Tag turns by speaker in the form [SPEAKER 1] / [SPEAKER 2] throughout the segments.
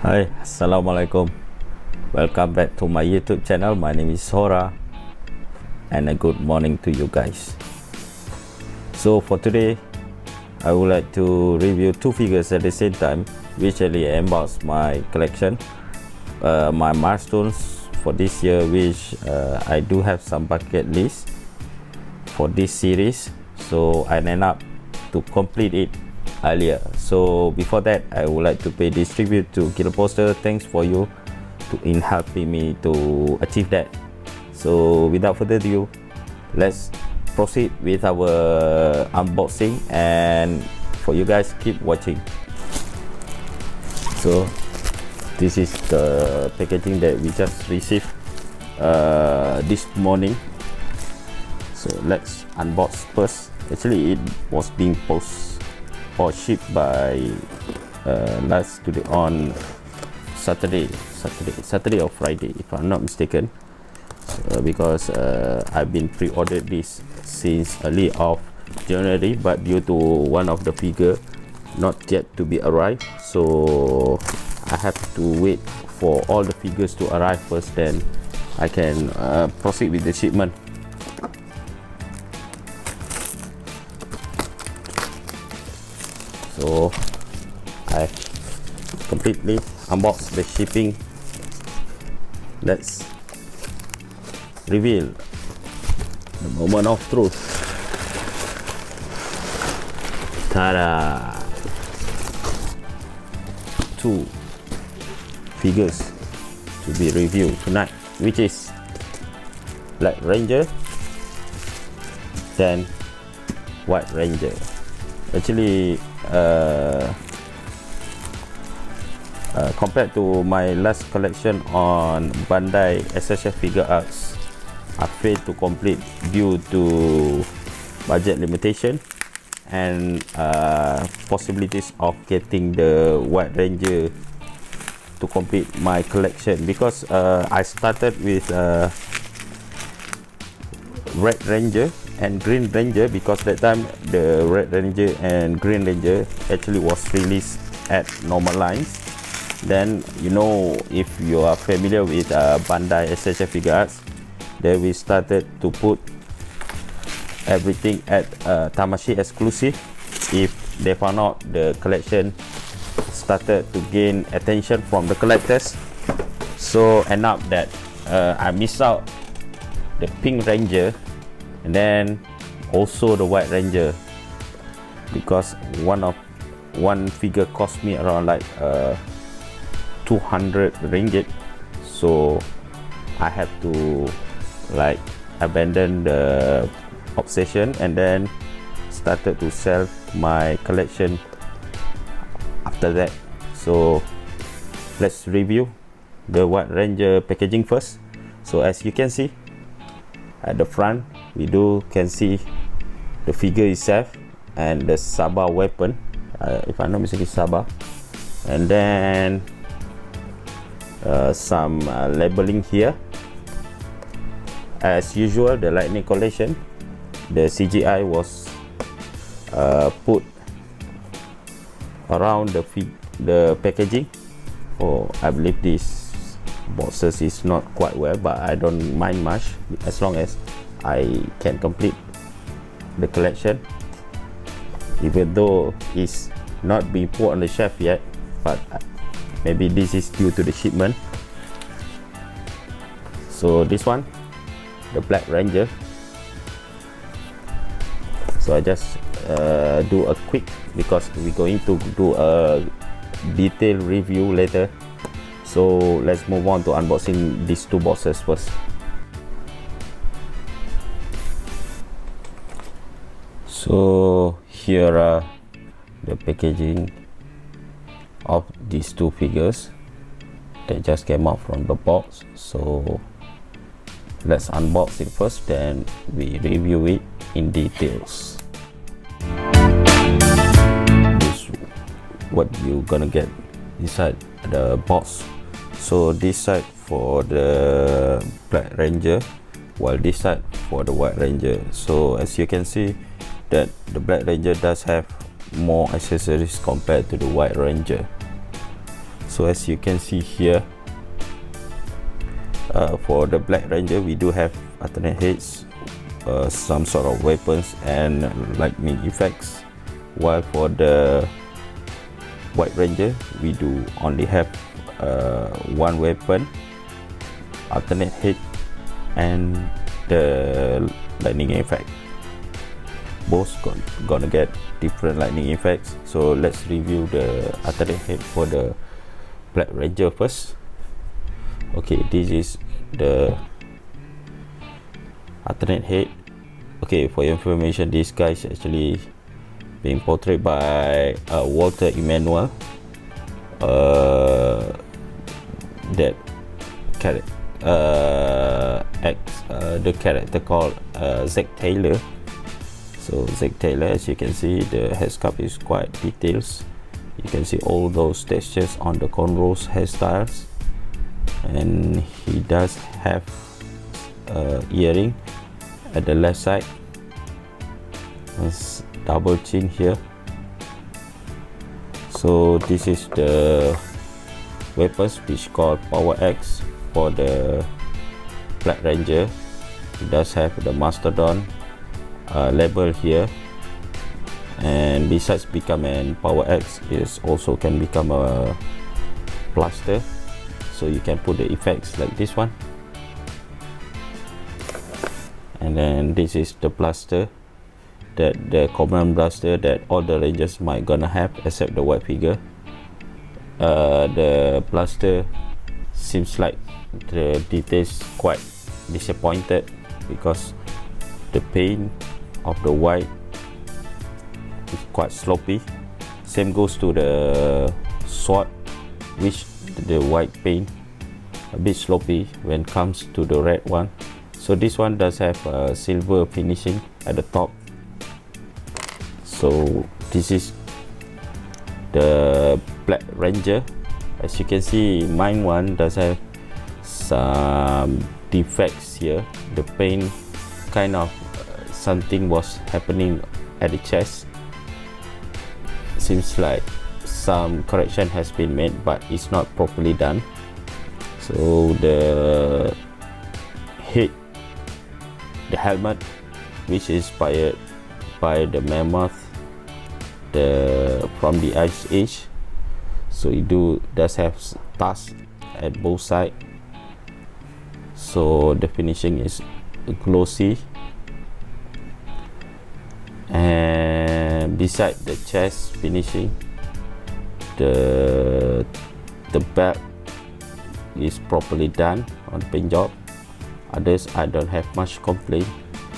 [SPEAKER 1] Hi, Assalamualaikum. Welcome back to my YouTube channel. My name is Hora, and a good morning to you guys. So for today, I would like to review two figures at the same time, which really embodies my collection, my milestones for this year, which I do have some bucket list for this series. So I end up to complete it earlier. So before that, I would like to pay this tribute to Killer Poster. Thanks for you in helping me to achieve that. So without further ado, let's proceed with our unboxing, and for you guys, keep watching. So this is the packaging that we just received this morning. So let's unbox first. Actually, it was being posted or shipped by last to the on Saturday or Friday, if I'm not mistaken, because I've been pre-ordered this since early of January, but due to one of the figure not yet to be arrived, so I have to wait for all the figures to arrive first, then I can proceed with the shipment. So I completely unboxed the shipping. Let's reveal the moment of truth. Ta-da! Two figures to be reviewed tonight, which is Black Ranger, then White Ranger. Actually, compared to my last collection on Bandai SHF Figure Arts, I failed to complete due to budget limitation and possibilities of getting the White Ranger to complete my collection, because I started with Red Ranger and Green Ranger, because that time the Red Ranger and Green Ranger actually was released at normal lines. Then, you know, if you are familiar with Bandai SHF Figure Arts, then we started to put everything at Tamashii exclusive. If they found out the collection started to gain attention from the collectors, so end up that I missed out the Pink Ranger and then also the White Ranger, because one figure cost me around like 200 ringgit, so I had to like abandon the obsession and then started to sell my collection after that. So let's review the White Ranger packaging first. So as you can see, at the front we can see the figure itself and the Sabah weapon, if I'm not mistaken, Sabah, and then some labeling here. As usual, the Lightning Collection, the CGI was put around the packaging. I believe this boxes is not quite well, but I don't mind much as long as I can complete the collection, even though it's not being put on the shelf yet, but maybe this is due to the shipment. So this one, the Black Ranger, so I just do a quick, because we're going to do a detailed review later. So let's move on to unboxing these two boxes first. So here are the packaging of these two figures that just came out from the box. So let's unbox it first, then we review it in details. This is what you're gonna get inside the box. So this side for the Black Ranger, while this side for the White Ranger. So as you can see that the Black Ranger does have more accessories compared to the White Ranger. So as you can see here, for the Black Ranger we do have alternate heads, some sort of weapons and lightning effects, while for the White Ranger we do only have one weapon, alternate head, and the lightning effect. Both gonna get different lightning effects. So let's review the alternate head for the Black Ranger first. Okay, this is the alternate head. Okay, for your information, this guy is actually being portrayed by Walter Emmanuel, that the character called Zack Taylor. So Zack Taylor, as you can see, the hair sculpt is quite detailed. You can see all those textures on the cornrows hairstyles, and he does have earring at the left side. There's double chin here. So this is the weapons, which called Power X for the Black Ranger. It does have the Mastodon label here, and besides becoming Power X, is also can become a blaster, so you can put the effects like this one. And then this is the blaster, that the common blaster that all the Rangers might gonna have except the white figure. The blaster seems like the details quite disappointed because the paint of the white is quite sloppy. Same goes to the sword, which the white paint a bit sloppy when comes to the red one. So this one does have a silver finishing at the top. So this is the Black Ranger. As you can see, mine one does have some defects here. The paint kind of something was happening at the chest. Seems like some correction has been made, but it's not properly done. So the head, the helmet, which is inspired by the mammoth from the Ice Age. So it does have stars at both sides. So the finishing is glossy. And beside the chest finishing, the belt is properly done on the paint job. Others I don't have much complaint,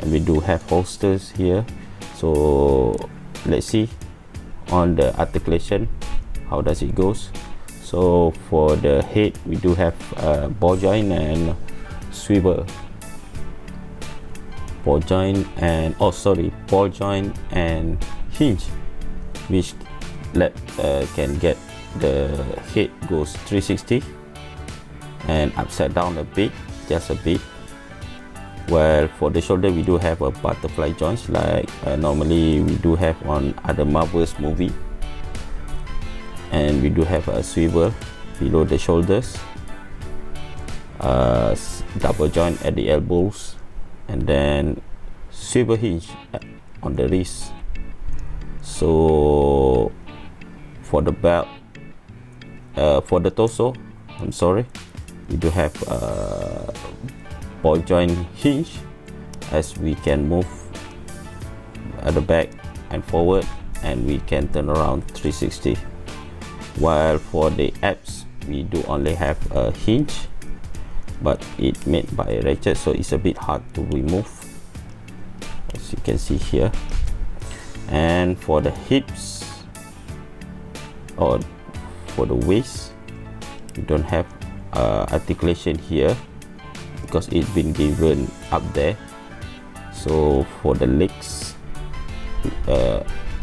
[SPEAKER 1] and we do have holsters here. So let's see on the articulation how does it goes. So for the head we do have ball joint and swivel, ball joint and hinge, which can get the head goes 360 and upside down a bit, just a bit. Well, for the shoulder we do have a butterfly joints like normally we do have on other Marvel's movie, and we do have a swivel below the shoulders, double joint at the elbows, and then swivel hinge on the wrist. So for the belt, for the torso, we do have ball joint hinge, as we can move at the back and forward, and we can turn around 360. While for the abs we do only have a hinge, but it made by a ratchet, so it's a bit hard to remove, as you can see here. And for the hips or for the waist, we don't have articulation here because it's been given up there. So for the legs,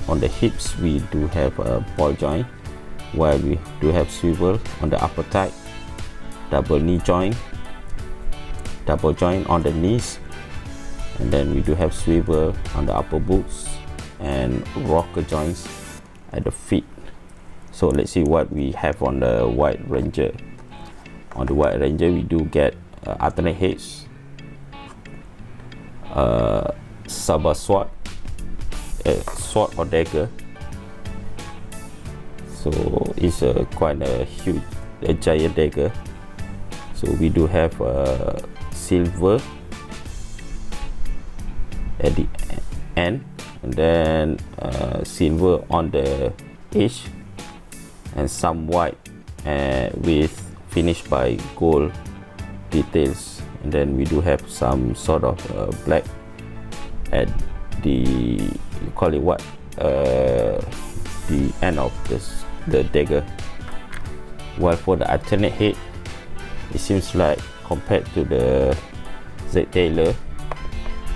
[SPEAKER 1] on the hips we do have a ball joint, while we do have swivel on the upper thigh, double knee joint, double joint on the knees, and then we do have swivel on the upper boots and rocker joints at the feet. So let's see what we have on the White Ranger. On the White Ranger, we do get alternate heads, saber sword, sword or dagger. So it's quite a huge, a giant dagger. So we do have silver at the end, and then silver on the edge, and some white with finished by gold details, and then we do have some sort of black at the, you call it what, the end of the dagger. While for the alternate head, it seems like compared to the Z Taylor,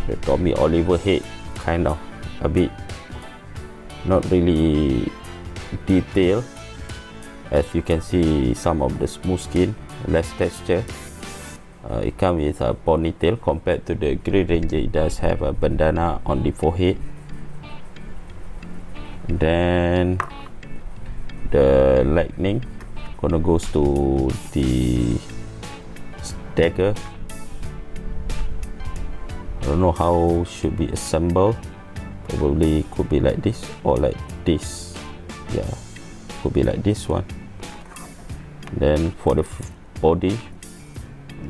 [SPEAKER 1] the Tommy Oliver head kind of a bit not really detailed. As you can see, some of the smooth skin, less texture. It comes with a ponytail. Compared to the Grey Ranger, it does have a bandana on the forehead. And then the lightning gonna goes to the dagger. I don't know how should be assembled. Probably could be like this or like this. Yeah, could be like this one. Then for the body,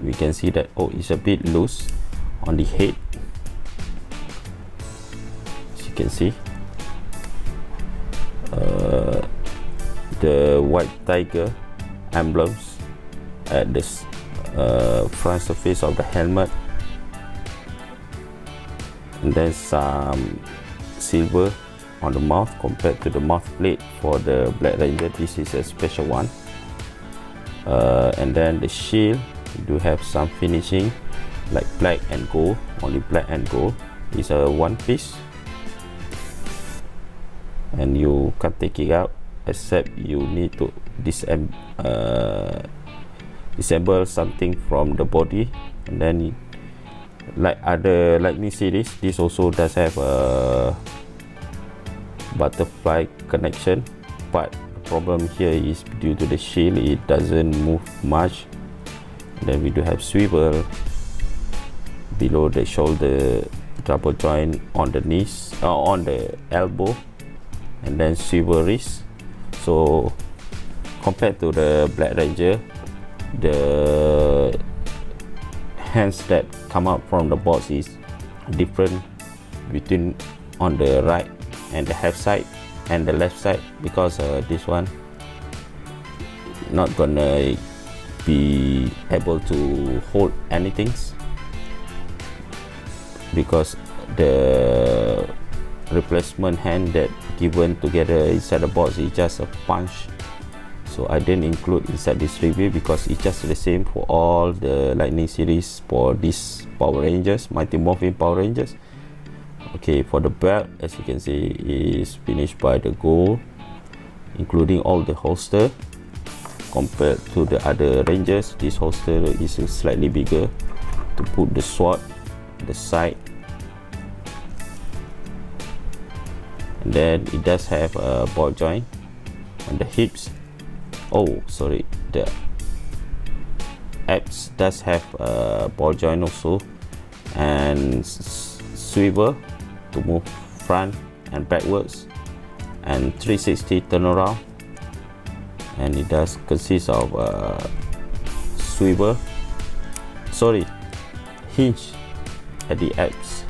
[SPEAKER 1] we can see that, oh, it's a bit loose on the head, as you can see. The white tiger emblems at this front surface of the helmet, and then some silver on the mouth compared to the mouth plate for the Black Ranger. This is a special one. And then the shield, we do have some finishing like black and gold, only black and gold. It's a one piece, and you can't take it out except you need to disassemble something from the body. And then, like other Lightning series, this also does have a butterfly connection, but the problem here is due to the shield, it doesn't move much. And then we do have swivel below the shoulder, double joint on the knees, on the elbow, and then swivel wrist. So compared to the Black Ranger, the hands that come out from the box is different between on the right and the half side and the left side, because this one not gonna be able to hold anything, because the replacement hand that given together inside the box is just a punch. So I didn't include inside this review because it's just the same for all the Lightning series for these Power Rangers, Mighty Morphin Power Rangers. Okay, for the belt, as you can see, is finished by the gold, including all the holster. Compared to the other Rangers, this holster is slightly bigger to put the sword, the side. And then it does have a ball joint on the hips. Oh, sorry, the abs does have a ball joint also, and swivel to move front and backwards, and 360 turnaround. And it does consist of swivel, hinge at the abs,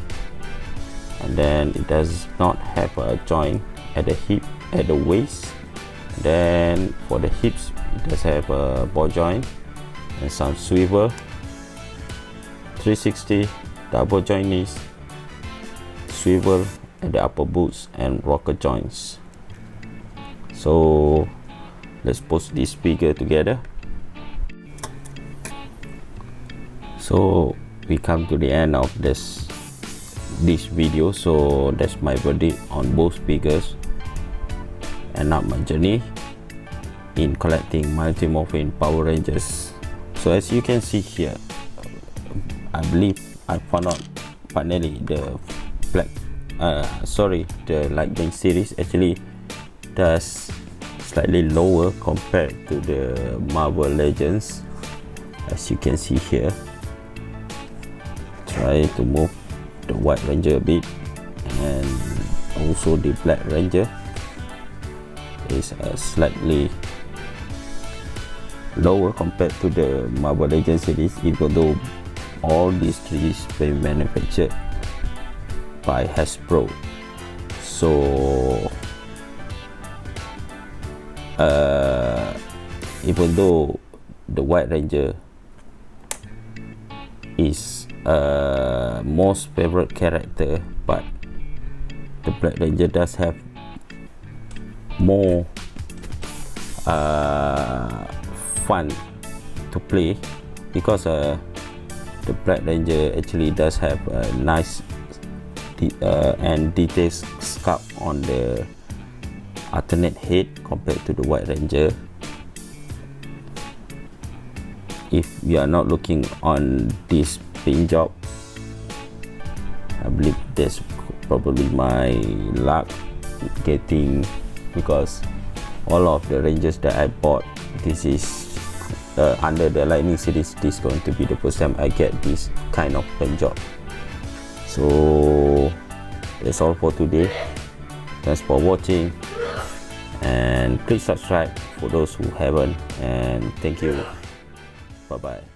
[SPEAKER 1] and then it does not have a joint at the hip, at the waist. Then for the hips, it does have a ball joint and some swivel, 360 double joint knees, swivel at the upper boots, and rocker joints. So let's post this figure together. So we come to the end of this video. So that's my verdict on both figures and not my journey in collecting Mighty Morphin Power Rangers. So as you can see here, I believe I found out finally the the Lightning series actually does slightly lower compared to the Marvel Legends, as you can see here. Try to move the White Ranger a bit, and also the Black Ranger is slightly lower compared to the Marvel Legends series, even though all these three been manufactured by Hasbro. So even though the White Ranger is most favorite character, but the Black Ranger does have more fun to play, because the Black Ranger actually does have a nice and detailed sculpt on the alternate head compared to the White Ranger. If you are not looking on this paint job, I believe that's probably my luck getting, because all of the Rangers that I bought, this is under the Lightning series, this is going to be the first time I get this kind of paint job. So that's all for today. Thanks for watching, and please subscribe for those who haven't, and thank you. Bye bye.